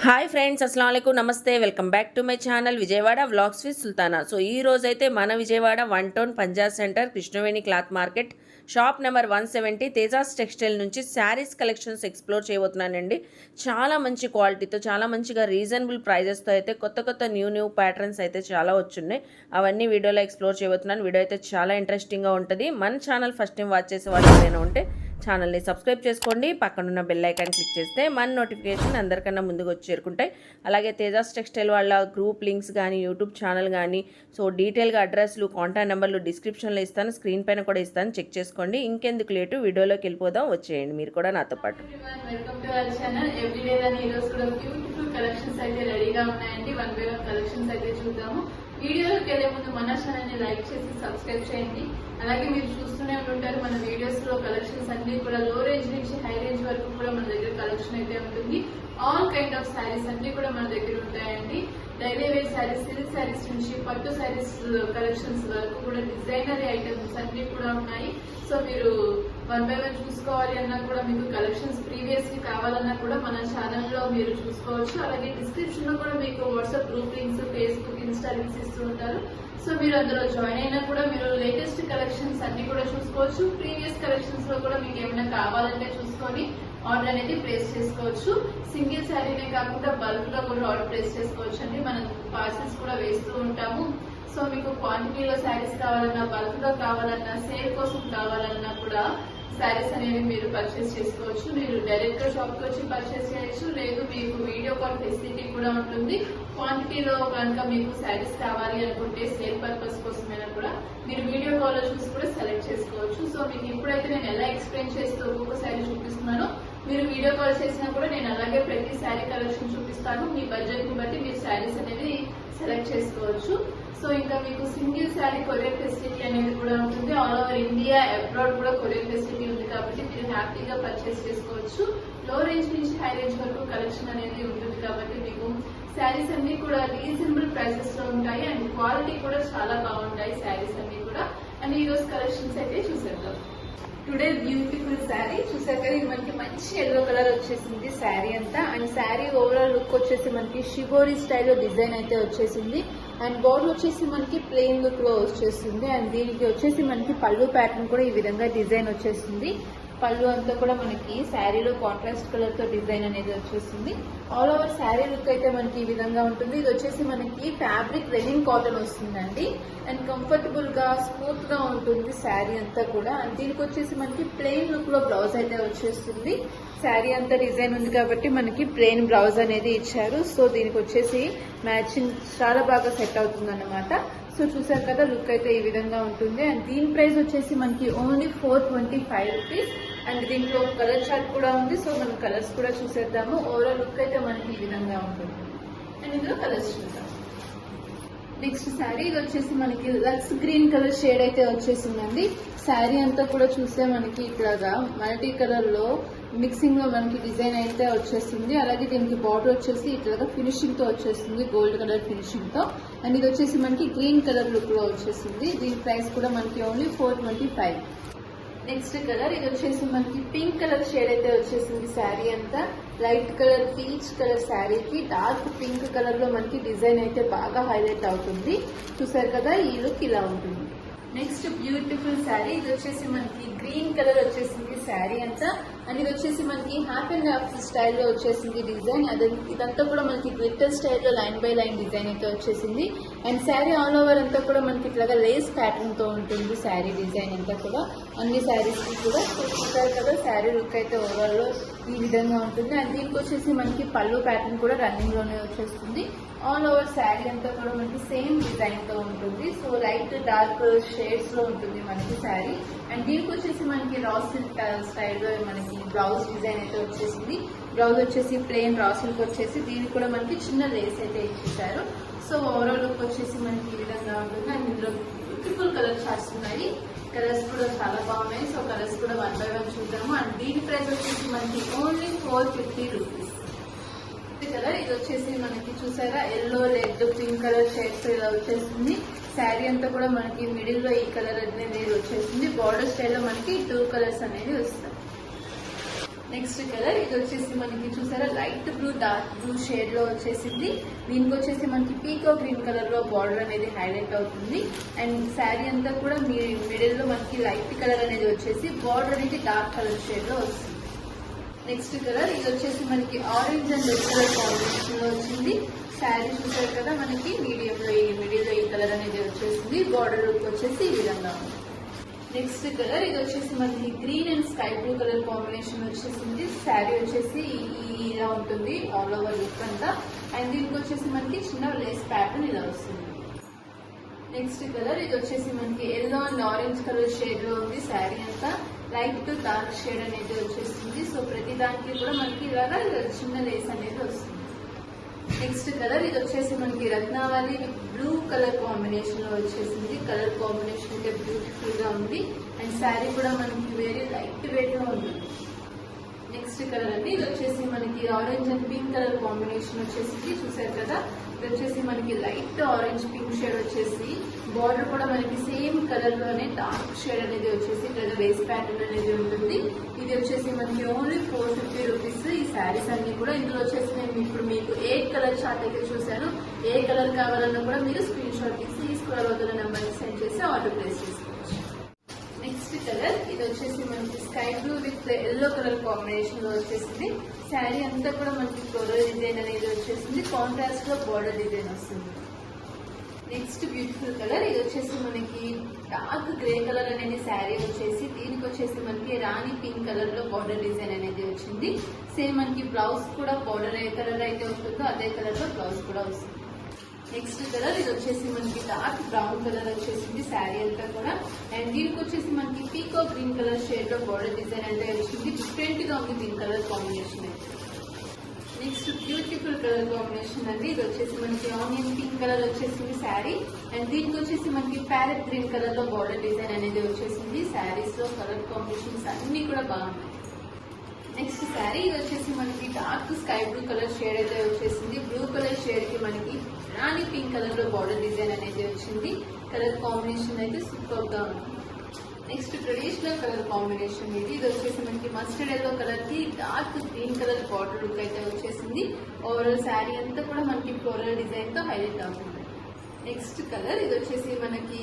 Hi friends, అస్సలం వాలేకుమ్, నమస్తే. Welcome back to my channel Vijayawada vlogs with Sultana. So ఈ రోజైతే మన Vijayawada 1 town Punjab centre Krishnaveni cloth market shop number 170 Tejas textile నుంచి శారీస్ కలెక్షన్స్ ఎక్స్ప్లోర్ చేయబోతున్నానండి. చాలా మంచి క్వాలిటీతో, చాలా మంచిగా రీజనబుల్ ప్రైజెస్తో అయితే కొత్త న్యూ ప్యాటర్న్స్ అయితే చాలా వచ్చున్నాయి. అవన్నీ వీడియోలో ఎక్స్ప్లోర్ చేయబోతున్నాను. వీడియో అయితే చాలా ఇంట్రెస్టింగ్గా ఉంటుంది. మన ఛానల్ ఫస్ట్ టైం వాచ్ చేసే వాళ్ళు ఏమైనా ఉంటే ఛానల్ని సబ్స్క్రైబ్ చేసుకోండి. పక్కనున్న బెల్ ఐకాన్ క్లిక్ చేస్తే మన నోటిఫికేషన్ అందరికన్నా ముందుకు వచ్చి చేరుకుంటాయి. అలాగే తేజాస్ టెక్స్టైల్ వాళ్ళ గ్రూప్ లింక్స్ కానీ, యూట్యూబ్ ఛానల్ కానీ, సో డీటెయిల్గా అడ్రస్లు, కాంటాక్ట్ నెంబర్లు డిస్క్రిప్షన్లో ఇస్తాను, స్క్రీన్ పైన కూడా ఇస్తాను, చెక్ చేసుకోండి. ఇంకెందుకు లేటు, వీడియోలోకి వెళ్ళిపోదాం, వచ్చేయండి మీరు కూడా నాతో పాటు. Welcome to our channel. Everyday ఈ రోజు కూడా బ్యూటిఫుల్ కలెక్షన్స్ అయితే రెడీగా ఉన్నాయండి. వన్ బై వన్ కలెక్షన్స్ అయితే చూద్దాము. వీడియోలోకి వెళ్లే ముందు మన ఛానల్ ని లైక్ చేసి సబ్స్క్రైబ్ చేయండి. అలాగే మీరు చూస్తూనే ఉంటారు మన వీడియోస్ లో కలెక్షన్స్ అన్ని కూడా లో రేంజ్ నుంచి హై రేంజ్ వరకు కూడా మన దగ్గర కలెక్షన్ అయితే ఉంటుంది. ఆల్ కైండ్ ఆఫ్ శారీస్ అన్ని కూడా మన దగ్గర ఉంటాయండి. Daily wear saris, silk saris నుంచి పట్టు శారీస్ కలెక్షన్స్ వరకు కూడా డిజైనరీ ఐటమ్స్ అన్ని కూడా ఉన్నాయి. సో మీరు వన్ బై వన్ చూసుకోవాలి అన్నా కూడా, మీకు కలెక్షన్స్ ప్రీవియస్ కి కావాలన్నా కూడా మన ఛానల్ లో మీరు చూసుకోవచ్చు. అలాగే డిస్క్రిప్షన్ లో కూడా మీకు WhatsApp group links, Facebook, Insta links ఇస్తూ ఉంటారు. సో మీరు అందులో జాయిన్ అయినా కూడా మీరు లేటెస్ట్ కలెక్షన్స్ అన్ని కూడా చూసుకోవచ్చు. ప్రీవియస్ కలెక్షన్స్ లో కూడా మీకు ఏమైనా కావాలంటే చూసుకొని ఆర్డర్ అనేది ప్లేస్ చేసుకోవచ్చు. సింగిల్ శారీనే కాకుండా బల్క్ లో కూడా ఆర్డర్ ప్లేస్ చేసుకోవచ్చు అండి. మనం పార్సల్స్ కూడా వేస్తూ ఉంటాము. సో మీకు క్వాంటిటీలో శారీస్ కావాలన్నా, బల్క్ లో కావాలన్నా, సేల్ కోసం కావాలన్నా కూడా శారీస్ అనేవి మీరు పర్చేస్ చేసుకోవచ్చు. మీరు డైరెక్ట్ గా షాప్ కి వచ్చి పర్చేస్ చేయొచ్చు, లేదు మీకు వీడియో కాల్ ఫెసిలిటీ కూడా ఉంటుంది. క్వాంటిటీలో కనుక మీకు శారీస్ కావాలి అనుకుంటే సేల్ పర్పస్ కోసమైనా కూడా మీరు వీడియో కాల్ లో చూసి కూడా సెలెక్ట్ చేసుకోవచ్చు. సో మీకు ఇప్పుడైతే నేను ఎలా ఎక్స్ప్లెయిన్ చేస్తూ ఒక్కొక్క శారీ చూపిస్తున్నానో, మీరు వీడియో కాల్ చేసినా కూడా నేను అలాగే ప్రతి శారీ కలెక్షన్ చూపిస్తాను. మీ బడ్జెట్ ని బట్టి మీరు శారీస్ అనేది సెలెక్ట్ చేసుకోవచ్చు. సో ఇంకా మీకు సింగిల్ శారీ కొరియర్ ఫెసిలిటీ అనేది కూడా ఉంటుంది. ఆల్ ఓవర్ ఇండియా, అబ్రాడ్ కూడా కొరియర్ ఫెసిలిటీ ఉంది కాబట్టి మీరు హ్యాపీగా పర్చేస్ చేసుకోవచ్చు. లో రేంజ్ నుంచి హై రేంజ్ వరకు కలెక్షన్ అనేది ఉంటుంది కాబట్టి మీకు శారీస్ అన్ని కూడా రీజనబుల్ ప్రైసెస్ లో ఉంటాయి. అండ్ క్వాలిటీ కూడా చాలా బాగుంటాయి శారీస్ అన్ని కూడా. అండ్ ఈ రోజు కలెక్షన్స్ అయితే చూసేద్దాం. టుడే బ్యూటిఫుల్ శారీ చూసారు కదా, ఇది మనకి మంచి ఎల్లో కలర్ వచ్చేసింది శారీ అంతా. అండ్ శారీ ఓవరాల్ లుక్ వచ్చేసి మనకి షిబోరి స్టైల్లో డిజైన్ అయితే వచ్చేసింది. అండ్ బోర్డర్ వచ్చేసి మనకి ప్లెయిన్ లుక్ లో వచ్చేస్తుంది. అండ్ దీనికి వచ్చేసి మనకి పళ్ళు ప్యాటర్న్ కూడా ఈ విధంగా డిజైన్ వచ్చేస్తుంది. పళ్ళు అంతా కూడా మనకి శారీలో కాంట్రాస్ట్ కలర్ తో డిజైన్ అనేది వచ్చేస్తుంది. ఆల్ ఓవర్ శారీ లుక్ అయితే మనకి ఈ విధంగా ఉంటుంది. ఇది వచ్చేసి మనకి ఫ్యాబ్రిక్ రెలిన్ కాటన్ వస్తుందండి. అండ్ కంఫర్టబుల్ గా, స్మూత్ గా ఉంటుంది శారీ అంతా కూడా. అండ్ దీనికి వచ్చేసి మనకి ప్లెయిన్ లుక్ లో బ్లౌజ్ అయితే వచ్చేస్తుంది. శారీ అంతా డిజైన్ ఉంది కాబట్టి మనకి ప్లెయిన్ బ్లౌజ్ అనేది ఇచ్చారు. సో దీనికి వచ్చేసి మ్యాచింగ్ చాలా బాగా సెట్ అవుతుంది అన్నమాట. సో చూసారు కదా, లుక్ అయితే ఈ విధంగా ఉంటుంది. అండ్ దీని ప్రైస్ వచ్చేసి మనకి ఓన్లీ 425 రూపీస్. అండ్ దీంట్లో కలర్ చార్ట్ కూడా ఉంది. సో మనం కలర్స్ కూడా చూసేద్దాము. ఓవరాల్ లుక్ అయితే మనకి ఈ విధంగా ఉంటుంది. అండ్ ఇందులో కలర్స్ చూద్దాం. నెక్స్ట్ శారీ ఇది వచ్చేసి మనకి లక్స్ గ్రీన్ కలర్ షేడ్ అయితే వచ్చేసిందండి. శారీ అంతా కూడా చూస్తే మనకి ఇట్లాగా మల్టీ కలర్ లో మిక్సింగ్ లో మనకి డిజైన్ అయితే వచ్చేస్తుంది. అలాగే దీనికి బార్డర్ వచ్చేసి ఇట్లాగా ఫినిషింగ్ తో వచ్చేస్తుంది, గోల్డ్ కలర్ ఫినిషింగ్ తో. అండ్ ఇది వచ్చేసి మనకి గ్రీన్ కలర్ లుక్ లో వచ్చేసింది. దీని ప్రైస్ కూడా మనకి ఓన్లీ 425. నెక్స్ట్ కలర్ ఇది వచ్చేసి మనకి పింక్ కలర్ షేడ్ అయితే వచ్చేసింది. శారీ అంతా లైట్ కలర్ పీచ్ కలర్ శారీకి డార్క్ పింక్ కలర్ లో మనకి డిజైన్ అయితే బాగా హైలైట్ అవుతుంది. చూసారు కదా, ఈ లుక్ ఇలా ఉంటుంది. నెక్స్ట్ బ్యూటిఫుల్ శారీ ఇది వచ్చేసి మనకి గ్రీన్ కలర్ వచ్చేసింది శారీ అంతా. అండ్ ఇది వచ్చేసి మనకి హాఫ్ అండ్ హాఫ్ స్టైల్లో వచ్చేసింది డిజైన్. ఇదంతా కూడా మనకి గ్లిటర్ స్టైల్లో లైన్ బై లైన్ డిజైన్ అయితే వచ్చేసింది. అండ్ శారీ ఆల్ ఓవర్ అంతా కూడా మనకి ఇట్లాగా లేస్ ప్యాటర్న్ తో ఉంటుంది శారీ డిజైన్ అంతా కూడా. అన్ని శారీస్ కి కూడా చూస్తారు కదా, శారీ లుక్ అయితే ఓవరాల్ లో ఈ విధంగా ఉంటుంది. అండ్ దీనికి వచ్చేసి మనకి పళ్ళు ప్యాటర్న్ కూడా రన్నింగ్ లోనే వచ్చేస్తుంది. ఆల్ ఓవర్ శారీ అంతా కూడా మనకి సేమ్ డిజైన్ తో ఉంటుంది. సో లైట్ డార్క్ షేడ్స్ లో ఉంటుంది మనకి శారీ. అండ్ దీనికి వచ్చేసి మనకి రా సిల్క్ స్టైల్లో మనకి బ్లౌజ్ డిజైన్ అయితే వచ్చేసింది. బ్లౌజ్ వచ్చేసి ప్లెయిన్ రా సిల్క్ వచ్చేసి దీనికి కూడా మనకి చిన్న లేస్ అయితే ఇచ్చేసారు. సో ఓవరాల్ లుక్ వచ్చేసి మనకి ఈ విధంగా ఉంటుంది. అండ్ ఇందులో బ్యూటిఫుల్ కలర్ చార్ట్స్ ఉన్నాయి. కలర్స్ కూడా చాలా బాగున్నాయి. సో కలర్స్ కూడా వన్ బై వన్ చూద్దాము. అండ్ దీని ప్రైస్ వచ్చేసి మనకి ఓన్లీ 450 రూపీస్. కలర్ ఇది వచ్చేసి మనకి చూసారా, yellow, red, pink colour shades ఇలా వచ్చేస్తుంది. శారీ అంతా కూడా మనకి మిడిల్ లో ఈ కలర్ అనేది వచ్చేసింది. బార్డర్ స్టైల్ లో మనకి 2 కలర్స్ అనేవి వస్తాయి. నెక్స్ట్ కలర్ ఇది వచ్చేసి మనకి చూసారా light blue dark blue shade లో వచ్చేసింది. దీనికి వచ్చేసి మనకి పీకో గ్రీన్ కలర్ లో బార్డర్ అనేది హైలైట్ అవుతుంది. అండ్ శారీ అంతా కూడా మిడిల్ లో మనకి లైట్ కలర్ అనేది వచ్చేసి బార్డర్ అనేది డార్క్ కలర్ షేడ్ లో వస్తుంది. నెక్స్ట్ కలర్ ఇది వచ్చేసి మనకి orange and red colour combination లో వచ్చింది. శారీ చూసారు కదా మనకి మీడియంలో ఈ కలర్ అనేది వచ్చేసింది. బార్డర్ లుక్ వచ్చేసి ఈ విధంగా ఉంది. నెక్స్ట్ కలర్ ఇది వచ్చేసి మనకి green and sky blue colour combination వచ్చేసింది. శారీ వచ్చేసి ఇలా ఉంటుంది ఆల్ ఓవర్ లుక్ అంతా. అండ్ దీనికి వచ్చేసి మనకి చిన్న లేస్ ప్యాటర్న్ ఇలా వస్తుంది. నెక్స్ట్ కలర్ ఇది వచ్చేసి మనకి yellow and orange colour shade లో ఉంది. శారీ అంతా లైట్ టు డార్క్ షేడ్ అనేది వచ్చేసింది. సో ప్రతి దానికి కూడా మనకి ఇలాగా చిన్న లేస్ అనేది వస్తుంది. నెక్స్ట్ కలర్ ఇది వచ్చేసి మనకి రత్నావళి బ్లూ కలర్ కాంబినేషన్ లో వచ్చేసింది. కలర్ కాంబినేషన్ అయితే బ్యూటిఫుల్ గా ఉంది. అండ్ శారీ కూడా మనకి వెరీ లైట్ వెయిట్ గా ఉంది. నెక్స్ట్ కలర్ అండి ఇది వచ్చేసి మనకి orange and pink colour combination వచ్చేసింది. చూసారు కదా ఇది వచ్చేసి మనకి లైట్ ఆరెంజ్ పింక్ షేడ్ వచ్చేసి బార్డర్ కూడా మనకి సేమ్ కలర్ లోనే డార్క్ షేడ్ అనేది వచ్చేసి ఇక్కడ లేస్ ప్యాటర్న్ అనేది ఉంటుంది. ఇది వచ్చేసి మనకి ఓన్లీ 450 రూపీస్. ఈ శారీస్ అన్ని కూడా ఇందులో వచ్చేసి నేను ఇప్పుడు మీకు ఏ కలర్ చార్ట్ అయితే చూసాను, ఏ కలర్ కావాలన్నా కూడా మీరు స్క్రీన్ షాట్ తీసి ఈ స్క్రోల్ అవుతున్న నెంబర్ సెండ్ చేసి ఆర్డర్ ప్లేస్ చేసుకోవచ్చు. నెక్స్ట్ కలర్ ఇది వచ్చేసి మనకి sky blue with yellow colour combination లో వచ్చేసింది. శారీ అంతా కూడా మనకి ఫ్లోరల్ డిజైన్ అనేది వచ్చేసింది. కాంట్రాస్ట్ లో బార్డర్ డిజైన్ వస్తుంది. నెక్స్ట్ బ్యూటిఫుల్ కలర్ ఇది వచ్చేసి మనకి డార్క్ గ్రే కలర్ అనేది శారీ వచ్చేసి దీనికి వచ్చేసి మనకి రాణి పింక్ కలర్ లో బార్డర్ డిజైన్ అనేది వచ్చింది. సేమ్ మనకి బ్లౌజ్ కూడా బార్డర్ ఏ కలర్ అయితే వస్తుందో అదే కలర్ లో బ్లౌజ్ కూడా వస్తుంది. నెక్స్ట్ కలర్ ఇది వచ్చేసి మనకి డార్క్ బ్రౌన్ కలర్ వచ్చేసింది శారీ అంతా కూడా. అండ్ దీనికి వచ్చేసి మనకి పీకో గ్రీన్ కలర్ షేడ్ లో బార్డర్ డిజైన్ అయితే వచ్చింది. డిఫరెంట్ గా ఉంది దీని కలర్ కాంబినేషన్ అయితే. నెక్స్ట్ బ్యూటిఫుల్ కలర్ కాంబినేషన్ అండి ఇది వచ్చేసి మనకి ఆనియన్ పింక్ కలర్ వచ్చేసింది శారీ. అండ్ దీనికి వచ్చేసి మనకి ప్యారెట్ గ్రీన్ కలర్ లో బార్డర్ డిజైన్ అనేది వచ్చేసింది. శారీస్ లో కలర్ కాంబినేషన్స్ అన్ని కూడా బాగున్నాయి. నెక్స్ట్ శారీ ఇది వచ్చేసి మనకి dark sky blue colour shade అయితే వచ్చేసింది. బ్లూ కలర్ షేడ్ కి మనకి రాణి పింక్ కలర్ లో బార్డర్ డిజైన్ అనేది వచ్చింది. కలర్ కాంబినేషన్ అయితే సూపర్ గా ఉంది. నెక్స్ట్ ట్రెడిషనల్ కలర్ కాంబినేషన్ ఇది వచ్చేసి మనకి మస్టర్డ్ ఎల్లో కలర్ కి dark green colour border look అయితే వచ్చేసింది. ఓవరాల్ శారీ అంతా కూడా మనకి ఫ్లోరల్ డిజైన్ తో హైలైట్ అవుతుంది. నెక్స్ట్ కలర్ ఇది వచ్చేసి మనకి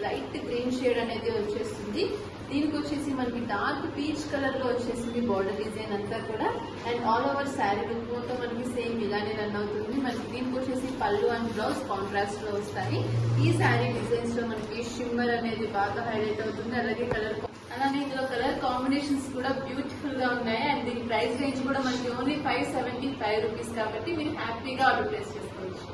లైట్ గ్రీన్ షేడ్ అనేది వచ్చేస్తుంది. దీనికి వచ్చేసి మనకి డార్క్ పీచ్ కలర్ లో వచ్చేసింది బార్డర్ డిజైన్ అంతా కూడా. And all over sari look మొత్తం మనకి సేమ్ ఇలానే రన్ అవుతుంది. మనకి దీనికి వచ్చేసి పళ్ళు అండ్ బ్లౌజ్ కాంట్రాస్ట్ లో వస్తాయి. ఈ శారీ డిజైన్స్ లో మనకి షిమ్మర్ అనేది బాగా హైలైట్ అవుతుంది. అలాగే అలానే ఇందులో కలర్ కాంబినేషన్స్ కూడా బ్యూటిఫుల్ గా ఉన్నాయి. అండ్ దీని ప్రైస్ రేంజ్ కూడా మనకి ఓన్లీ 575 రూపీస్ కాబట్టి మీరు హ్యాపీగా ఆర్డర్ ప్లేస్ చేసుకోవచ్చు.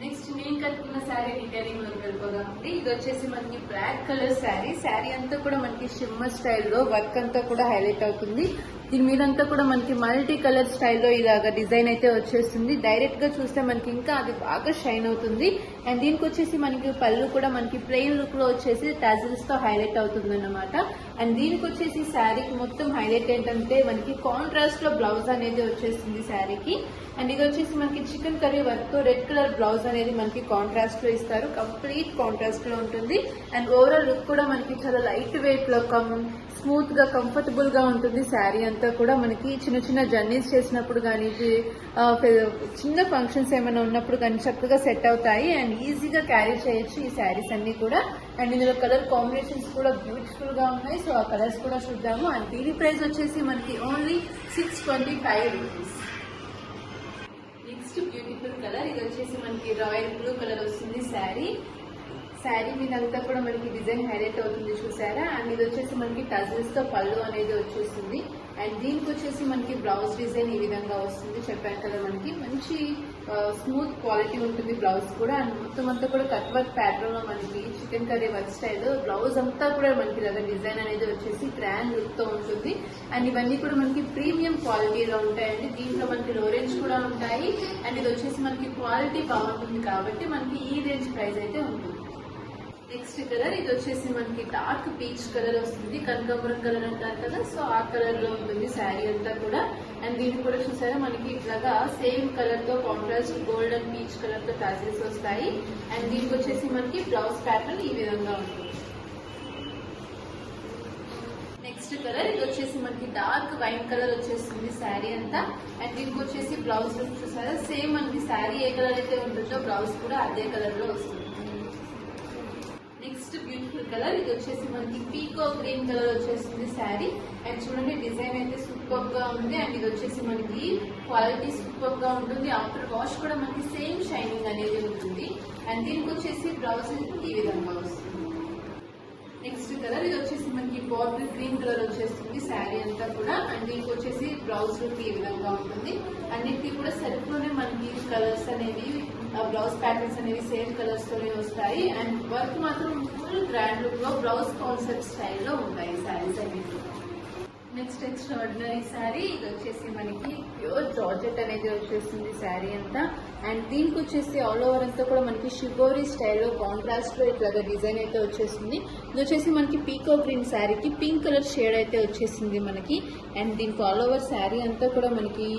నెక్స్ట్ నేను కట్టుకున్న శారీ డీటెయిలింగ్ లోకి వెళ్ళిపోదామండి. ఇది వచ్చేసి మనకి బ్లాక్ కలర్ శారీ. శారీ అంతా కూడా మనకి షిమ్మర్ స్టైల్లో వర్క్ అంతా కూడా హైలైట్ అవుతుంది. దీని మీదంతా కూడా మనకి మల్టీ కలర్ స్టైల్లో ఇలాగా డిజైన్ అయితే వచ్చేస్తుంది. డైరెక్ట్ గా చూస్తే మనకి ఇంకా అది బాగా షైన్ అవుతుంది. అండ్ దీనికి వచ్చేసి మనకి పళ్ళు కూడా మనకి ప్లెయిన్ లుక్ లో వచ్చేసి టాజిల్స్ తో హైలైట్ అవుతుంది అన్నమాట. అండ్ దీనికి వచ్చేసి శారీకి మొత్తం హైలైట్ ఏంటంటే మనకి కాంట్రాస్ట్ లో బ్లౌజ్ అనేది వచ్చేస్తుంది శారీకి. అండ్ ఇది వచ్చేసి మనకి చికెన్ కర్రీ వర్క్ తో రెడ్ కలర్ బ్లౌజ్ అనేది మనకి కాంట్రాస్ట్ లో ఇస్తారు. కంప్లీట్ కాంట్రాస్ట్ లో ఉంటుంది. అండ్ ఓవరాల్ లుక్ కూడా మనకి చాలా లైట్ వెయిట్ లో స్మూత్ గా కంఫర్టబుల్ గా ఉంటుంది. శారీ అంతా కూడా మనకి చిన్న చిన్న జర్నీస్ చేసినప్పుడు కానీ చిన్న ఫంక్షన్స్ ఏమైనా ఉన్నప్పుడు కానీ చక్కగా సెట్ అవుతాయి. అండ్ ఈజీగా క్యారీ చేయొచ్చు ఈ శారీస్ అన్ని కూడా. అండ్ ఇందులో కలర్ కాంబినేషన్స్ కూడా బ్యూటిఫుల్ గా ఉన్నాయి. సో ఆ కలర్స్ కూడా చూద్దాము. అండ్ దీని ప్రైస్ వచ్చేసి మనకి only 625 rupees. Next beautiful colour ఇది వచ్చేసి మనకి రాయల్ బ్లూ కలర్ వస్తుంది శారీ. శారీ మీద అంతా కూడా మనకి డిజైన్ హైలైట్ అవుతుంది చూసారా. అండ్ ఇది వచ్చేసి మనకి టజిల్స్ తో పళ్ళు అనేది వచ్చేస్తుంది. అండ్ దీనికి వచ్చేసి మనకి బ్లౌజ్ డిజైన్ ఈ విధంగా వస్తుంది. చెప్పాను కదా మనకి మంచి స్మూత్ క్వాలిటీ ఉంటుంది బ్లౌజ్ కూడా. అండ్ మొత్తం అంతా కూడా కట్ వర్క్ ప్యాటర్న్ లో మనకి chicken curry work style blouse అంతా కూడా మనకి ఇలాగా డిజైన్ అనేది వచ్చేసి గ్రాండ్ లుక్ తో ఉంటుంది. అండ్ ఇవన్నీ కూడా మనకి ప్రీమియం క్వాలిటీలో ఉంటాయండి. దీంట్లో మనకి లో రేంజ్ కూడా ఉంటాయి. అండ్ ఇది వచ్చేసి మనకి క్వాలిటీ బాగుంటుంది కాబట్టి మనకి ఈ రేంజ్ ప్రైస్ అయితే ఉంటుంది. నెక్స్ట్ కలర్ ఇది వచ్చేసి మనకి డార్క్ పీచ్ కలర్ వస్తుంది. కనకాంబరం కలర్ అంటారు కదా, సో ఆ కలర్ లో ఉంటుంది శారీ అంతా కూడా. అండ్ దీన్ని కూడా చూసారా మనకి ఇట్లాగా సేమ్ కలర్ తో contrast gold and peach colour తో టాజిల్స్ వస్తాయి. అండ్ దీనికి వచ్చేసి మనకి బ్లౌజ్ ప్యాటర్న్ ఈ విధంగా ఉంటుంది. నెక్స్ట్ కలర్ ఇది వచ్చేసి మనకి డార్క్ వైన్ కలర్ వచ్చేస్తుంది శారీ అంతా. అండ్ దీనికి వచ్చేసి బ్లౌజ్ లుక్ చూసారా, సేమ్ మనకి శారీ ఏ కలర్ అయితే ఉంటుందో బ్లౌజ్ కూడా అదే కలర్ లో వస్తుంది. నెక్స్ట్ బ్యూటిఫుల్ కలర్ ఇది వచ్చేసి మనకి పీకో గ్రీన్ కలర్ వచ్చేస్తుంది శారీ. అండ్ చూడండి డిజైన్ అయితే సూపర్ గా ఉంది. అండ్ ఇది వచ్చేసి మనకి క్వాలిటీ సూపర్ గా ఉంటుంది. ఆఫ్టర్ వాష్ కూడా మనకి సేమ్ షైనింగ్ అనేది ఉంటుంది. అండ్ దీనికి వచ్చేసి బ్లౌజ్ ఈ విధంగా వస్తుంది. నెక్స్ట్ కలర్ ఇది వచ్చేసి మనకి బాటిల్ గ్రీన్ కలర్ వచ్చేస్తుంది శారీ అంతా కూడా. అండ్ దీనికి వచ్చేసి బ్లౌజ్ లుక్ ఈ విధంగా ఉంటుంది. అన్నిటికీ కూడా సెల్ఫ్ లోనే మనకి కలర్స్ అనేవి బ్లౌజ్ ప్యాటర్న్స్ అనేవి సేమ్ కలర్స్ తోనే వస్తాయి. అండ్ వర్క్ మాత్రం ఫుల్ గ్రాండ్ లుక్ లో బ్లౌజ్ కాన్సెప్ట్ స్టైల్లో ఉంటాయి శారీస్ అనేవి. నెక్స్ట్ ఎక్స్ట్రాడినరీ శారీ ఇది వచ్చేసి మనకి ప్యూర్ జార్జెట్ అనేది వచ్చేస్తుంది శారీ అంతా. అండ్ దీనికి వచ్చేసి ఆల్ ఓవర్ అంతా కూడా మనకి షిబోరీ స్టైల్లో కాంట్రాస్ట్ లో ఇట్లాగా డిజైన్ అయితే వచ్చేస్తుంది. ఇది వచ్చేసి మనకి పీకో గ్రీన్ శారీకి పింక్ కలర్ షేడ్ అయితే వచ్చేసింది మనకి. అండ్ దీనికి ఆల్ ఓవర్ శారీ అంతా కూడా మనకి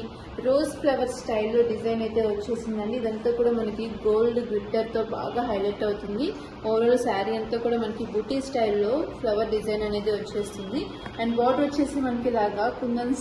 రోజ్ ఫ్లవర్ స్టైల్లో డిజైన్ అయితే వచ్చేసిందండి. ఇదంతా కూడా మనకి గోల్డ్ గ్లిట్టర్ తో బాగా హైలైట్ అవుతుంది. ఓవరాల్ శారీ అంతా కూడా మనకి బూటీ స్టైల్లో ఫ్లవర్ డిజైన్ అనేది వచ్చేస్తుంది. అండ్ బార్డర్ వచ్చేసి మనకి ఇలాగా కుందన్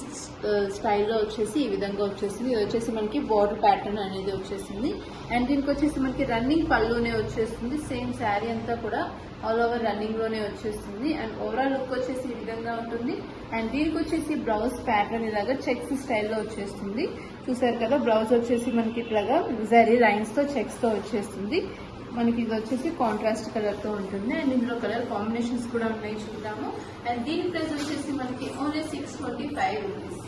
స్టైల్లో వచ్చేసి ఈ విధంగా వచ్చేసింది. ఇది వచ్చేసి మనకి బార్డర్ ప్యాటర్న్ అనేది వచ్చేసింది. అండ్ దీనికి వచ్చేసి మనకి రన్నింగ్ పళ్ళునే వచ్చేస్తుంది. సేమ్ శారీ అంతా కూడా ఆల్ ఓవర్ రన్నింగ్ లోనే వచ్చేస్తుంది. అండ్ ఓవరాల్ లుక్ వచ్చేసి ఈ విధంగా ఉంటుంది. అండ్ దీనికి వచ్చేసి బ్లౌజ్ ప్యాటర్న్ ఇలాగా చెక్స్ స్టైల్లో వచ్చేస్తుంది. చూసారు కదా, బ్లౌజ్ వచ్చేసి మనకి ఇట్లాగా జరీ లైన్స్ తో చెక్స్ తో వచ్చేస్తుంది. మనకి ఇది వచ్చేసి కాంట్రాస్ట్ కలర్ తో ఉంటుంది. అండ్ ఇందులో కలర్ కాంబినేషన్స్ కూడా ఉన్నాయి, చూద్దాము. అండ్ దీని ప్రైస్ వచ్చేసి మనకి ఓన్లీ 625 రూపీస్.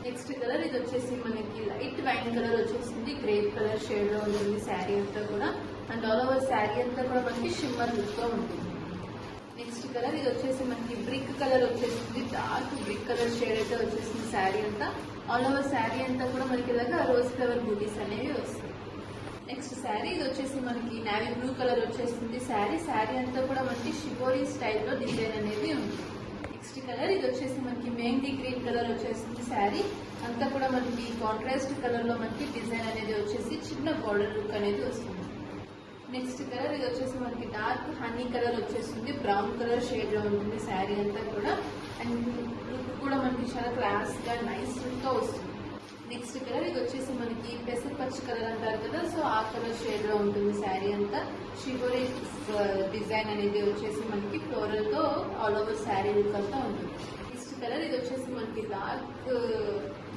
నెక్స్ట్ కలర్ ఇది వచ్చేసి మనకి లైట్ వైన్ కలర్ వచ్చేసింది. గ్రేప్ కలర్ షేడ్ లో ఉంటుంది శారీ అంతా కూడా. అండ్ ఆల్ ఓవర్ శారీ అంతా కూడా మనకి షిమ్మర్ లుక్ తో ఉంటుంది. నెక్స్ట్ కలర్ ఇది వచ్చేసి మనకి బ్రిక్ కలర్ వచ్చేసింది. డార్క్ బ్రిక్ కలర్ షేడ్ అయితే వచ్చేసింది శారీ అంతా. ఆల్ ఓవర్ శారీ అంతా కూడా మనకి ఇలాగా రోజ్ ఫ్లవర్ బూటీస్ అనేవి వస్తాయి. నెక్స్ట్ శారీ ఇది వచ్చేసి మనకి నావీ బ్లూ కలర్ వచ్చేస్తుంది శారీ అంతా కూడా మనకి షిబోరీ స్టైల్లో డిజైన్ అనేది ఉంది. నెక్స్ట్ కలర్ ఇది వచ్చేసి మనకి మెహందీ గ్రీన్ కలర్ వచ్చేసింది శారీ అంతా కూడా మనకి కాంట్రాస్ట్ కలర్ లో మనకి డిజైన్ అనేది వచ్చేసి చిన్న బార్డర్ లుక్ అనేది వస్తుంది. నెక్స్ట్ కలర్ ఇది వచ్చేసి మనకి డార్క్ హనీ కలర్ వచ్చేస్తుంది. బ్రౌన్ కలర్ షేడ్ లో ఉంటుంది శారీ అంతా కూడా. అండ్ లుక్ కూడా మనకి చాలా క్లాస్ గా నైస్ లుక్ గా వస్తుంది. నెక్స్ట్ కలర్ ఇది వచ్చేసి మనకి పెసర్ పచ్చి కలర్ అంటారు కదా, సో ఆ కలర్ షేడ్ లో ఉంటుంది శారీ అంతా. షిబోరీ డిజైన్ అనేది వచ్చేసి మనకి ఫ్లోరల్ తో ఆల్ ఓవర్ శారీ లుక్ అంతా ఉంటుంది. నెక్స్ట్ కలర్ ఇది వచ్చేసి మనకి డార్క్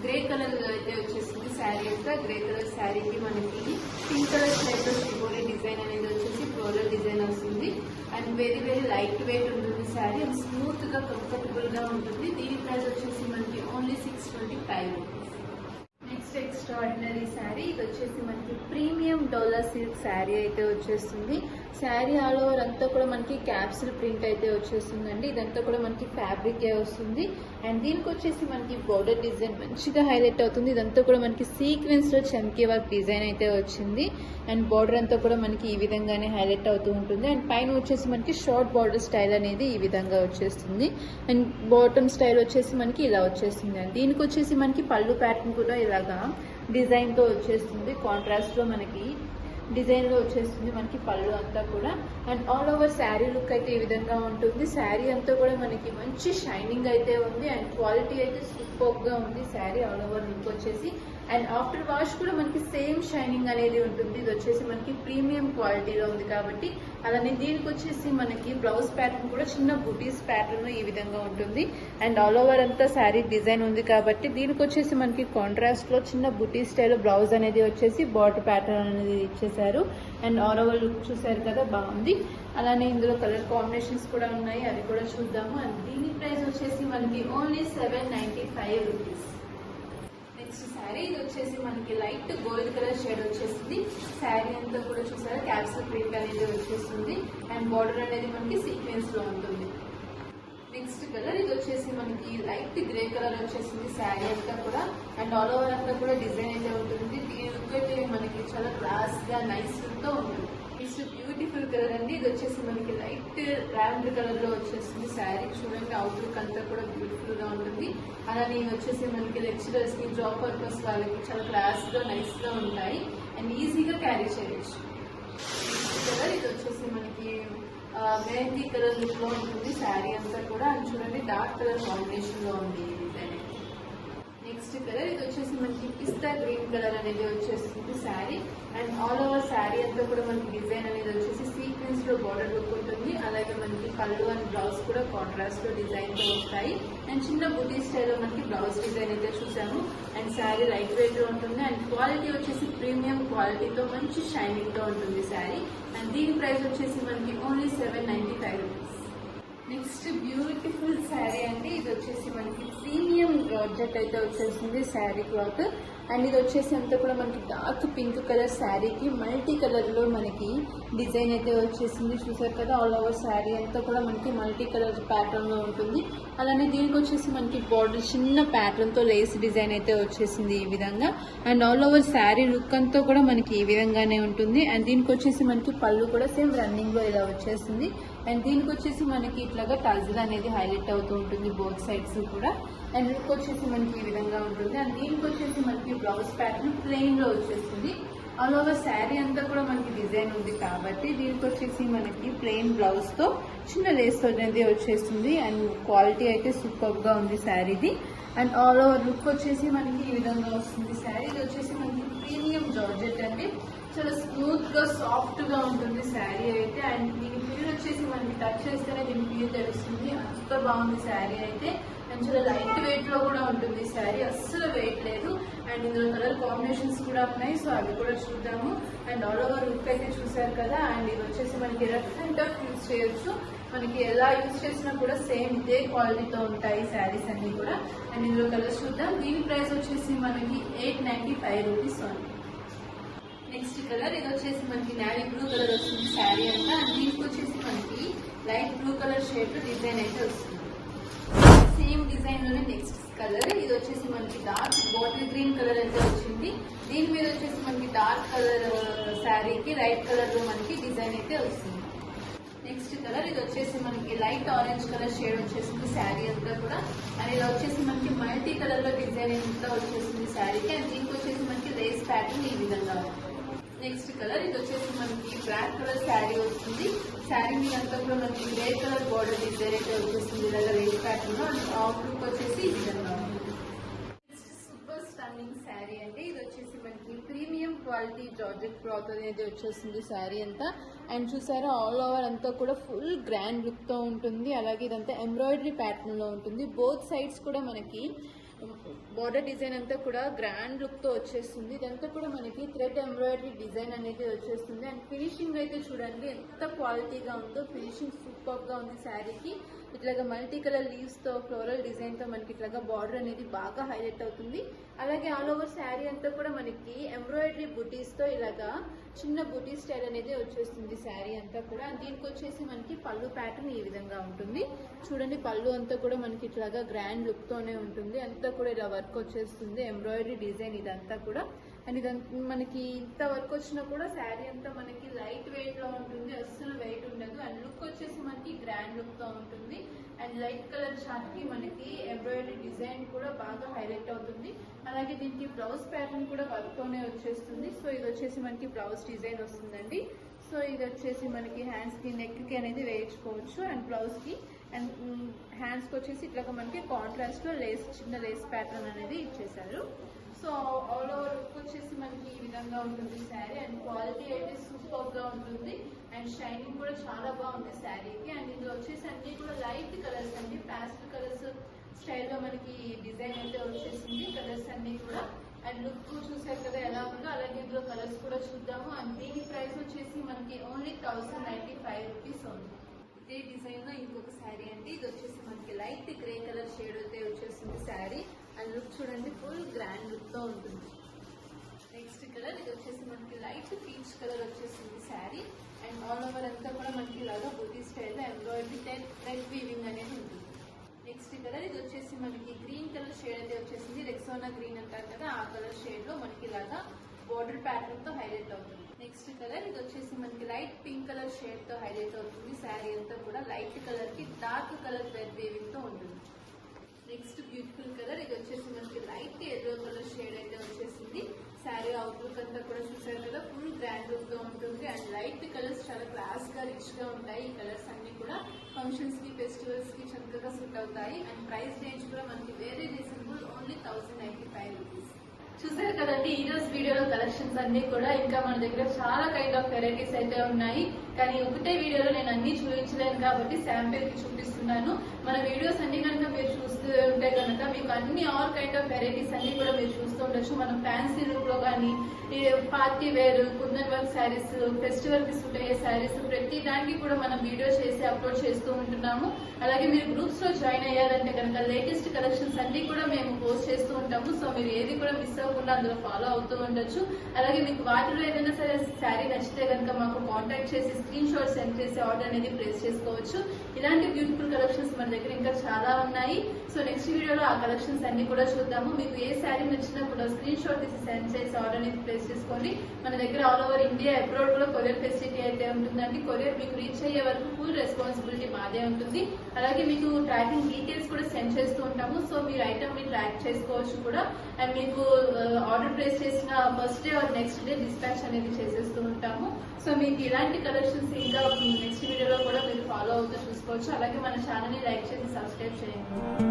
గ్రే కలర్ అయితే వచ్చేసింది శారీ అంతా. గ్రే కలర్ శారీకి మనకి పింక్ కలర్ షేడ్ లో షిబోరీ డిజైన్ అనేది వచ్చేసి ఫ్లోరల్ డిజైన్ వస్తుంది. And very very light weight ఉంటుంది శారీ. అండ్ స్మూత్ గా కంఫర్టబుల్ గా ఉంటుంది. దీని ప్రైస్ వచ్చేసి మనకి only 625 rupees. Next extraordinary sari ఇది వచ్చేసి మనకి ప్రీమియం డోలా సిల్క్ శారీ అయితే వచ్చేస్తుంది. శారీ ఆల్ ఓవర్ అంతా కూడా మనకి క్యాప్సూల్ ప్రింట్ అయితే వచ్చేస్తుందండి. ఇదంతా కూడా మనకి ఫ్యాబ్రిక్ వస్తుంది. అండ్ దీనికి వచ్చేసి మనకి బోర్డర్ డిజైన్ మంచిగా హైలైట్ అవుతుంది. ఇదంతా కూడా మనకి సీక్వెన్స్ లో చమ్కీ వర్క్ డిజైన్ అయితే వచ్చింది. అండ్ బోర్డర్ అంతా కూడా మనకి ఈ విధంగానే హైలైట్ అవుతూ ఉంటుంది. అండ్ పైన వచ్చేసి మనకి షార్ట్ బార్డర్ స్టైల్ అనేది ఈ విధంగా వచ్చేస్తుంది. అండ్ బాటమ్ స్టైల్ వచ్చేసి మనకి ఇలా వచ్చేస్తుంది. అండ్ దీనికి వచ్చేసి మనకి పళ్ళు ప్యాటర్న్ కూడా ఇలాగా డిజైన్ తో వచ్చేస్తుంది. కాంట్రాస్ట్ లో మనకి డిజైన్ లో వచ్చేస్తుంది మనకి పళ్ళు అంతా కూడా. And all over sari look అయితే ఈ విధంగా ఉంటుంది. శారీ అంతా కూడా మనకి మంచి షైనింగ్ అయితే ఉంది. అండ్ క్వాలిటీ అయితే సూపర్ గా ఉంది శారీ ఆల్ ఓవర్ లుక్ వచ్చేసి. అండ్ ఆఫ్టర్ వాష్ కూడా మనకి సేమ్ షైనింగ్ అనేది ఉంటుంది. ఇది వచ్చేసి మనకి ప్రీమియం క్వాలిటీలో ఉంది కాబట్టి. అలానే దీనికి వచ్చేసి మనకి బ్లౌజ్ ప్యాటర్న్ కూడా చిన్న బుటీస్ ప్యాటర్న్ ఈ విధంగా ఉంటుంది. అండ్ ఆల్ ఓవర్ అంతా శారీ డిజైన్ ఉంది కాబట్టి దీనికి వచ్చేసి మనకి కాంట్రాస్ట్ లో చిన్న బుటీ స్టైల్ బ్లౌజ్ అనేది వచ్చేసి బార్డర్ ప్యాటర్న్ అనేది ఇచ్చేసారు. అండ్ ఆల్ ఓవర్ లుక్ చూసారు కదా, బాగుంది. అలానే ఇందులో కలర్ కాంబినేషన్స్ కూడా ఉన్నాయి, అవి కూడా చూద్దాము. అండ్ దీని ప్రైస్ వచ్చేసి మనకి ఓన్లీ 795 రూపీస్. నెక్స్ట్ శారీ ఇది వచ్చేసి మనకి లైట్ గోల్డ్ కలర్ షేడ్ వచ్చేసింది. శారీ అంతా కూడా చూసారా క్యాప్సూల్ ప్రింట్ అనేది వచ్చేస్తుంది. అండ్ బార్డర్ అనేది మనకి సీక్వెన్స్ లో ఉంటుంది. నెక్స్ట్ కలర్ ఇది వచ్చేసి మనకి లైట్ గ్రే కలర్ వచ్చేసింది శారీ అంతా కూడా. అండ్ ఆల్ ఓవర్ అంతా కూడా డిజైన్ అయితే ఉంటుంది. దీని లుక్ అయితే మనకి చాలా క్లాస్ గా నైస్ లుక్ తో ఉంటుంది. నెక్స్ట్ బ్యూటిఫుల్ కలర్ అండి. ఇది వచ్చేసి మనకి లైట్ రావెండర్ కలర్ లో వచ్చేస్తుంది శారీ. చూడండి అవుట్ లుక్ అంతా కూడా బ్యూటిఫుల్ గా ఉంటుంది. అలానే ఇది వచ్చేసి మనకి లెక్చరర్స్ కి జాబ్ పర్పస్ వాళ్ళకి చాలా క్లాస్ గా నైస్ గా ఉంటాయి. అండ్ ఈజీగా క్యారీ చేయొచ్చు. కలర్ ఇది వచ్చేసి మనకి మెహందీ కలర్ లుక్ లో ఉంటుంది శారీ అంతా కూడా. అండ్ చూడండి డార్క్ కలర్ కాంబినేషన్ లో ఉంది ఈ డిజైన్. నెక్స్ట్ కలర్ ఇది వచ్చేసి మనకి పిస్తా గ్రీన్ కలర్ అనేది వచ్చేస్తుంది sari. And all over sari అంతా కూడా మనకి డిజైన్ అనేది వచ్చేసి సీక్వెన్స్ లో బార్డర్ లుక్ ఉంటుంది. అలాగే మనకి పళ్ళు అండ్ బ్లౌజ్ కూడా కాంట్రాస్ట్ లో డిజైన్ తో వస్తాయి. అండ్ చిన్న బుటీ స్టైల్ లో మనకి బ్లౌజ్ డిజైన్ అయితే చూసాము. అండ్ శారీ లైట్ వెయిట్ లో ఉంటుంది. అండ్ క్వాలిటీ వచ్చేసి ప్రీమియం క్వాలిటీతో మంచి షైనింగ్ తో ఉంటుంది శారీ. అండ్ దీని ప్రైస్ వచ్చేసి మనకి only 795 rupees. Next beautiful sari అండి. ఇది వచ్చేసి మనకి ప్రీమియం జార్జెట్ అయితే వచ్చేసింది శారీ క్లాత్. అండ్ ఇది వచ్చేసి అంతా కూడా మనకి డార్క్ పింక్ కలర్ శారీకి మల్టీ కలర్ లో మనకి డిజైన్ అయితే వచ్చేసింది. చూసారు కదా, ఆల్ ఓవర్ శారీ అంతా కూడా మనకి మల్టీ కలర్ ప్యాటర్న్ లో ఉంటుంది. అలానే దీనికి వచ్చేసి మనకి బార్డర్ చిన్న ప్యాటర్న్ తో లేస్ డిజైన్ అయితే వచ్చేసింది ఈ విధంగా. And all over sari look అంతా కూడా మనకి ఈ విధంగానే ఉంటుంది. అండ్ దీనికి వచ్చేసి మనకి పళ్ళు కూడా సేమ్ రన్నింగ్ లో ఇలా వచ్చేసింది. అండ్ దీనికి వచ్చేసి మనకి ఇట్లాగా టజిల్ అనేది హైలైట్ అవుతూ ఉంటుంది బోత్ సైడ్స్ కూడా. అండ్ లుక్ వచ్చేసి మనకి ఈ విధంగా ఉంటుంది. అండ్ దీనికి వచ్చేసి మనకి బ్లౌజ్ ప్యాటర్న్ ప్లెయిన్ లో వచ్చేస్తుంది. ఆల్ ఓవర్ శారీ అంతా కూడా మనకి డిజైన్ ఉంది కాబట్టి దీనికి వచ్చేసి మనకి ప్లెయిన్ బ్లౌజ్ తో చిన్న లేస్ అనేది వచ్చేస్తుంది. అండ్ క్వాలిటీ అయితే సూపర్ గా ఉంది శారీది. అండ్ ఆల్ ఓవర్ లుక్ వచ్చేసి మనకి ఈ విధంగా వస్తుంది శారీ. ఇది వచ్చేసి మనకి ప్రీమియం జార్జెట్ అండి. చాలా స్మూత్ గా సాఫ్ట్ గా ఉంటుంది శారీ అయితే. అండ్ దీని ఫీల్ వచ్చేసి మనకి టచ్ చేస్తేనే దీని ఫీల్ తెలుస్తుంది. అంత బాగుంది శారీ అయితే. అండ్ చాలా లైట్ వెయిట్ లో కూడా ఉంటుంది శారీ, అస్సలు వెయిట్ లేదు. అండ్ ఇందులో కలర్ కాంబినేషన్స్ కూడా ఉన్నాయి, సో అవి కూడా చూద్దాము. అండ్ ఆల్ ఓవర్ లుక్ అయితే చూసారు కదా. అండ్ ఇది వచ్చేసి మనకి రఫ్ అండ్ టఫ్ యూజ్ చేయొచ్చు. మనకి ఎలా యూజ్ చేసినా కూడా సేమ్ ఇదే క్వాలిటీతో ఉంటాయి శారీస్ అన్ని కూడా. అండ్ ఇందులో కలర్స్ చూద్దాం. దీని ప్రైస్ వచ్చేసి మనకి 895 రూపీస్ ఓన్లీ. నెక్స్ట్ కలర్ ఇది వచ్చేసి మనకి నేవీ బ్లూ కలర్ వస్తుంది శారీ అంతా. అండ్ దీనికి వచ్చేసి మనకి light blue colour shade design అయితే వస్తుంది. సేమ్ డిజైన్ లోనే నెక్స్ట్ కలర్ ఇది వచ్చేసి మనకి డార్క్ బాటిల్ గ్రీన్ కలర్ అయితే వచ్చింది. దీని మీద వచ్చేసి మనకి డార్క్ కలర్ శారీకి లైట్ కలర్ లో మనకి డిజైన్ అయితే వస్తుంది. నెక్స్ట్ కలర్ ఇది వచ్చేసి మనకి లైట్ ఆరెంజ్ కలర్ షేడ్ వచ్చేసింది శారీ అంతా కూడా. అండ్ ఇలా వచ్చేసి మనకి మల్టీ కలర్ లో డిజైన్ అంతా వచ్చేసింది శారీకి. అండ్ దీనికి వచ్చేసి మనకి లేస్ ప్యాటర్న్ ఈ విధంగా ఉంటుంది. నెక్స్ట్ కలర్ ఇది వచ్చేసి మనకి బ్లాక్ కలర్ శారీ వస్తుంది. శారీ మీద అంతా కూడా మనకి గ్రే కలర్ బార్డర్ డిజైన్ అయితే వచ్చేస్తుంది ఇలాగా లేస్ ప్యాటర్న్ లో. అండ్ టాప్ లుక్ వచ్చేసి ఈ విధంగా ఉంటుంది. సూపర్ స్టన్నింగ్ శారీ అండి. ఇది వచ్చేసి మనకి ప్రీమియం క్వాలిటీ జార్జెట్ క్లాత్ అనేది వచ్చేస్తుంది శారీ అంతా. అండ్ చూసారా, ఆల్ ఓవర్ అంతా కూడా ఫుల్ గ్రాండ్ లుక్ తో ఉంటుంది. అలాగే ఇదంతా ఎంబ్రాయిడరీ ప్యాటర్న్ లో ఉంటుంది. బోత్ సైడ్స్ కూడా మనకి బోర్డర్ డిజైన్ అంతా కూడా గ్రాండ్ లుక్ తో వచ్చేస్తుంది. ఇదంతా కూడా మనకి థ్రెడ్ ఎంబ్రాయిడరీ డిజైన్ అనేది వచ్చేస్తుంది. అండ్ ఫినిషింగ్ అయితే చూడండి ఎంత క్వాలిటీగా ఉందో. ఫినిషింగ్ సూపర్ గా ఉంది శారీకి. ఇట్లాగా మల్టీ కలర్ లీవ్స్ తో ఫ్లోరల్ డిజైన్ తో మనకి ఇట్లాగా బార్డర్ అనేది బాగా హైలైట్ అవుతుంది. అలాగే ఆల్ ఓవర్ శారీ అంతా కూడా మనకి ఎంబ్రాయిడరీ బుటీస్ తో ఇలాగా చిన్న బుటీ స్టైల్ అనేది వచ్చేస్తుంది శారీ అంతా కూడా. దీనికి వచ్చేసి మనకి పళ్ళు ప్యాటర్న్ ఈ విధంగా ఉంటుంది. చూడండి, పళ్ళు అంతా కూడా మనకి ఇట్లాగా గ్రాండ్ లుక్ తోనే ఉంటుంది. అంతా కూడా ఇలా వర్క్ వచ్చేస్తుంది, ఎంబ్రాయిడరీ డిజైన్ ఇదంతా కూడా. అండ్ ఇదంతా మనకి ఇంత వర్క్ వచ్చినా కూడా శారీ అంతా మనకి లైట్ వెయిట్ లో ఉంటుంది, అస్సలు వెయిట్ ఉండదు. అండ్ లుక్ వచ్చేసి మనకి గ్రాండ్ లుక్ తో ఉంటుంది. అండ్ లైట్ కలర్ షార్ట్ కి మనకి ఎంబ్రాయిడరీ డిజైన్ కూడా బాగా హైలైట్ అవుతుంది. అలాగే దీనికి బ్లౌజ్ ప్యాటర్న్ కూడా వర్క్ తోనే వచ్చేస్తుంది. సో ఇది వచ్చేసి మనకి బ్లౌజ్ డిజైన్ వస్తుందండి. సో ఇది వచ్చేసి మనకి హ్యాండ్స్ కి నెక్ కి అనేది వేయించుకోవచ్చు. అండ్ బ్లౌజ్ కి అండ్ హ్యాండ్స్ కి వచ్చేసి ఇట్లాగా మనకి కాంట్రాస్ట్ లో లేస్ చిన్న లేస్ ప్యాటర్న్ అనేది ఇచ్చేసారు. సో ఆల్ ఓవర్ లుక్ వచ్చేసి మనకి ఈ విధంగా ఉంటుంది శారీ. అండ్ క్వాలిటీ అయితే సూపర్ గా ఉంటుంది. అండ్ షైనింగ్ కూడా చాలా బాగుంది శారీకి. అండ్ ఇందులో వచ్చేసి అన్ని కూడా లైట్ కలర్స్ అండి, ప్యాస్టల్ కలర్స్ స్టైల్లో మనకి డిజైన్ అయితే వచ్చేసింది కలర్స్ అన్ని కూడా. అండ్ లుక్ చూసారు కదా ఎలా ఉందో. అలాగే ఇందులో కలర్స్ కూడా చూద్దాము. అండ్ దీని ప్రైస్ వచ్చేసి మనకి ఓన్లీ 1095 రూపీస్ ఉంది. ఇదే డిజైన్ లో ఇంకొక శారీ అండి. ఇది వచ్చేసి మనకి లైట్ గ్రే కలర్ షేడ్ అయితే వచ్చేసింది శారీ. అండ్ లుక్ చూడండి, ఫుల్ గ్రాండ్ లుక్ తో ఉంటుంది. నెక్స్ట్ కలర్ ఇది వచ్చేసి మనకి లైట్ పీచ్ కలర్ వచ్చేసింది శారీ. అండ్ ఆల్ ఓవర్ అంతా కూడా మనకి ఇలాగా బూటీ స్టైల్ ఎంబ్రాయిడరీ థ్రెడ్ వీవింగ్ అనేది ఉంటుంది. నెక్స్ట్ కలర్ ఇది వచ్చేసి మనకి గ్రీన్ కలర్ షేడ్ అయితే వచ్చేసింది. రెక్సోనా గ్రీన్ అంటారు కదా, ఆ కలర్ షేడ్ లో మనకి ఇలాగా బోర్డర్ ప్యాటర్న్ తో హైలైట్ అవుతుంది. నెక్స్ట్ కలర్ ఇది వచ్చేసి మనకి లైట్ పింక్ కలర్ షేడ్ తో హైలైట్ అవుతుంది. శారీ అంతా కూడా లైట్ కలర్ కి డార్క్ కలర్ థ్రెడ్ వీవింగ్ తో ఉంటుంది. నెక్స్ట్ బ్యూటిఫుల్ కలర్ ఇది వచ్చేసి మనకి లైట్ ఎల్లో కలర్ షేడ్ అయితే వచ్చేసింది. శారీ అవుట్లుక్ అంతా కూడా చూసారు కదా, ఫుల్ గ్రాండ్ లుక్ గా ఉంటుంది. అండ్ లైట్ కలర్స్ చాలా క్లాస్ గా రిచ్ గా ఉంటాయి. ఈ కలర్స్ అన్ని కూడా ఫంక్షన్స్ కి ఫెస్టివల్స్ కి చక్కగా సూట్ అవుతాయి. అండ్ ప్రైస్ రేంజ్ కూడా మనకి వెరీ రీజనబుల్, ఓన్లీ 1095 రూపీస్. చూసారు కదండి ఈ రోజు వీడియోలో కలెక్షన్స్ అన్ని కూడా. ఇంకా మన దగ్గర చాలా కైండ్ ఆఫ్ వెరైటీస్ అయితే ఉన్నాయి, కానీ ఒకటే వీడియోలో నేను అన్ని చూపించలేను కాబట్టి శాంపిల్ కి చూపిస్తున్నాను. మన వీడియోస్ అన్ని కనుక మీరు చూస్తూ ఉంటే కనుక మీకు అన్ని ఆల్ కైండ్ ఆఫ్ వెరైటీస్ అన్ని కూడా మీరు చూస్తూ ఉండొచ్చు. మనం ఫ్యాన్సీ లుక్ లో కానీ party wear, kundan work saris, festival కి సూట్ అయ్యే శారీస్ ప్రతి దానికి కూడా మనం వీడియో చేసి అప్లోడ్ చేస్తూ ఉంటున్నాము. అలాగే మీరు గ్రూప్స్ లో జాయిన్ అయ్యారంటే కనుక లేటెస్ట్ కలెక్షన్స్ అన్ని కూడా మేము పోస్ట్ చేస్తూ ఉంటాము. సో మీరు ఏది కూడా మిస్ అవ్వకుండా అందులో ఫాలో అవుతూ ఉండొచ్చు. అలాగే మీకు వాటిలో ఏదైనా సరే శారీ నచ్చితే కనుక మాకు కాంటాక్ట్ చేసి స్క్రీన్ షాట్ సెండ్ చేసి ఆర్డర్ అనేది ప్లేస్ చేసుకోవచ్చు. ఇలాంటి బ్యూటిఫుల్ కలెక్షన్స్ మన దగ్గర ఇంకా చాలా ఉన్నాయి. సో నెక్స్ట్ వీడియోలో ఆ కలెక్షన్స్ అన్ని కూడా చూద్దాము. మీకు ఏ శారీ నచ్చినా కూడా స్క్రీన్ షాట్ తీసి సెండ్ చేసి ఆర్డర్ అనేది ప్లేస్ చేసుకోండి. మన దగ్గర ఆల్ ఓవర్ ఇండియా, అబ్రాడ్ కూడా కొరియర్ ఫెసిలిటీ అయితే ఉంటుందండి. కొరియర్ మీకు రీచ్ అయ్యే వరకు ఫుల్ రెస్పాన్సిబిలిటీ మాదే ఉంటుంది. అలాగే మీకు ట్రాకింగ్ డీటెయిల్స్ కూడా సెండ్ చేస్తూ ఉంటాము. సో మీరు ఐటమ్ ని ట్రాక్ చేసుకోవచ్చు కూడా. అండ్ మీకు ఆర్డర్ ప్లేస్ చేసిన first day or next day dispatch అనేది చేసేస్తూ ఉంటాము. సో మీకు ఇలాంటి కలెక్షన్స్ ఇంకా నెక్స్ట్ వీడియోలో కూడా మీరు ఫాలో అవుతూ చూసుకోవచ్చు. అలాగే మన ఛానల్ ని లైక్ చేసి సబ్స్క్రైబ్ చేయండి.